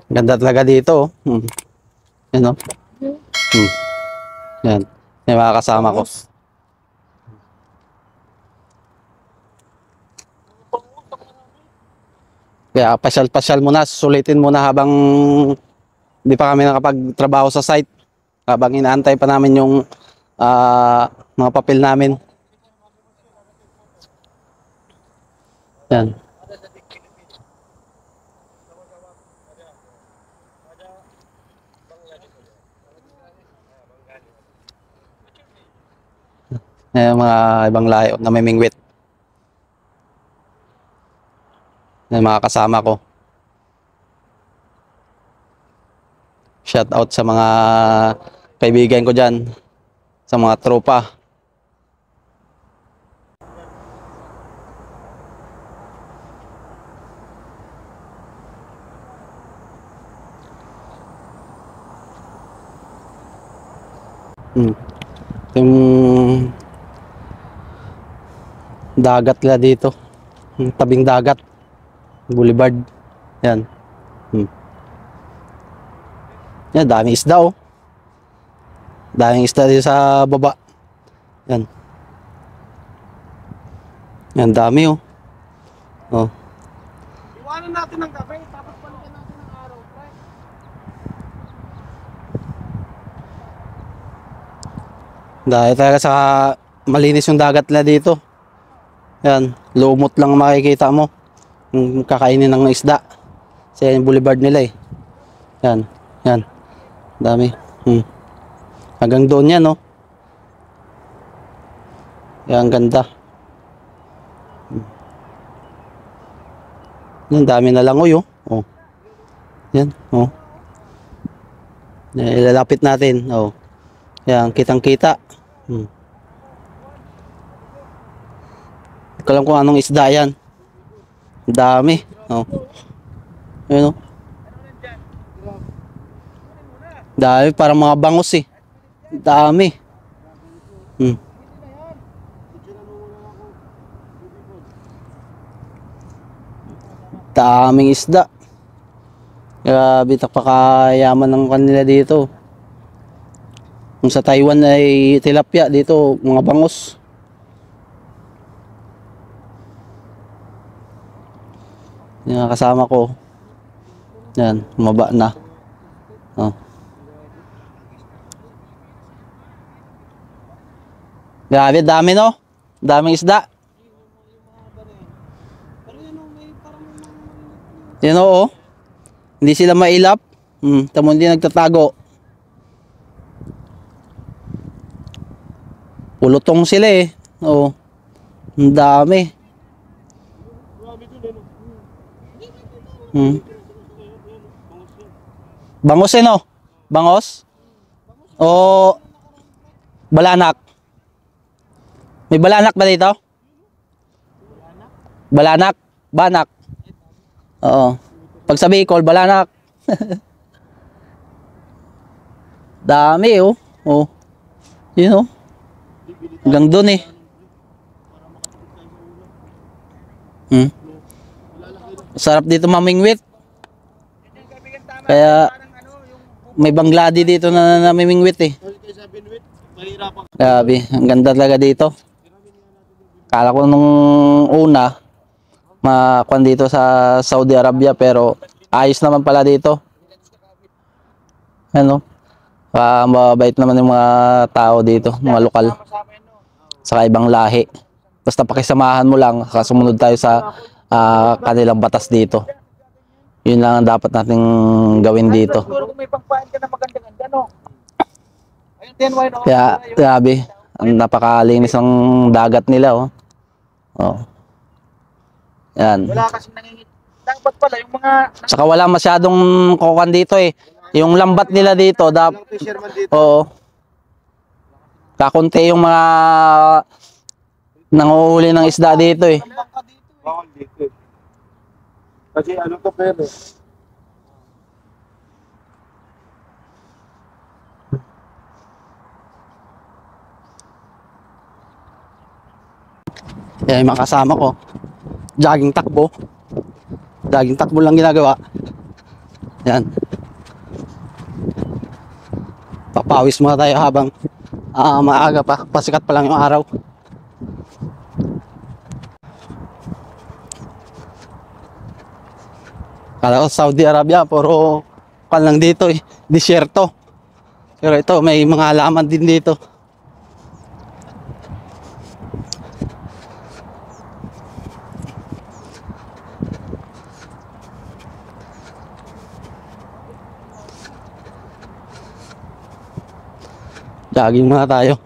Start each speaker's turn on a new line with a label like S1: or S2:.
S1: Ganda talaga dito. Yan o. Yan. May mga kasama ko. Kaya pasyal-pasyal muna, sulitin muna habang hindi pa kami nakapagtrabaho sa site. Habang inaantay pa namin yung mga papel namin. Yan. Yung mga ibang lahi na may mingwit. Yung mga kasama ko. Shout out sa mga kaibigan ko dyan. Sa mga tropa. Yung dagat nila dito. Yung tabing dagat. Boulevard. Yan. Yan, daming isda oh. Daming isda dito sa baba. Yan. Yan, dami oh. Oh.
S2: Iwanan natin ng gabi, tapos balikan natin ng araw, pre.
S1: Dahil talaga sa malinis yung dagat nila dito. Yan, lumot lang makikita mo. Yung kakainin ng isda. Kasi yan yung boulevard nila eh. Yan, yan. Dami. Hanggang doon yan, no? Yan, ang ganda. Yan, dami na lang, oh. Oh. Yan, oh. Yan, ilalapit natin, oh. Yan, kitang-kita. Hindi ko alam kung anong isda yan. Dami, oh. Yan, oh. Dami, parang mga bangus eh. Dami. Daming isda. Grabe, napakayaman ng kanila dito. Kung sa Taiwan ay tilapia, dito mga bangus. Yan, kasama ko. Yan, maba na. Oh. Grabe, dami no? Daming isda. Yan oo. Hindi sila mailap. Tamo hindi nagtatago. Pulutong sila eh. Oo. Ang dami. Bangos eh no? Bangos? O balanak? May balanak ba dito? Balanak? Banak? Oo. Pag sa Bicol, balanak. Dami oh. Oh. Yun oh. Hanggang doon eh. Sarap dito mamingwit. Kaya may bangladi dito na namimingwit eh. Grabe, ang ganda talaga dito. Kala ko nung una makuan dito sa Saudi Arabia pero ayos naman pala dito. Ano? Mabait naman yung mga tao dito, mga lokal. Sa ibang lahi. Basta pakisamahan mo lang, sumunod tayo sa kanilang batas dito. Yun lang ang dapat nating gawin dito. Kaya, grabe. Ang napakalinis ng dagat nila, oh. Oh. Yan.
S2: Wala kasi nangingit. Dapat pala yung mga...
S1: Saka wala masyadong kukan dito, eh. Yung lambat nila dito, oo. Kakunti yung mga nanguhuli ng isda dito, eh.
S2: Bawal dito. Kasi ano to pero...
S1: Yan yung mga kasama ko. Jogging takbo. Jogging takbo lang ginagawa. Yan. Papawis muna tayo habang maaga pa. Pasikat pa lang yung araw. Kala ko Saudi Arabia, puro kan lang dito eh. Disyerto. Pero ito, may mga halaman din dito. Jogging muna tayo.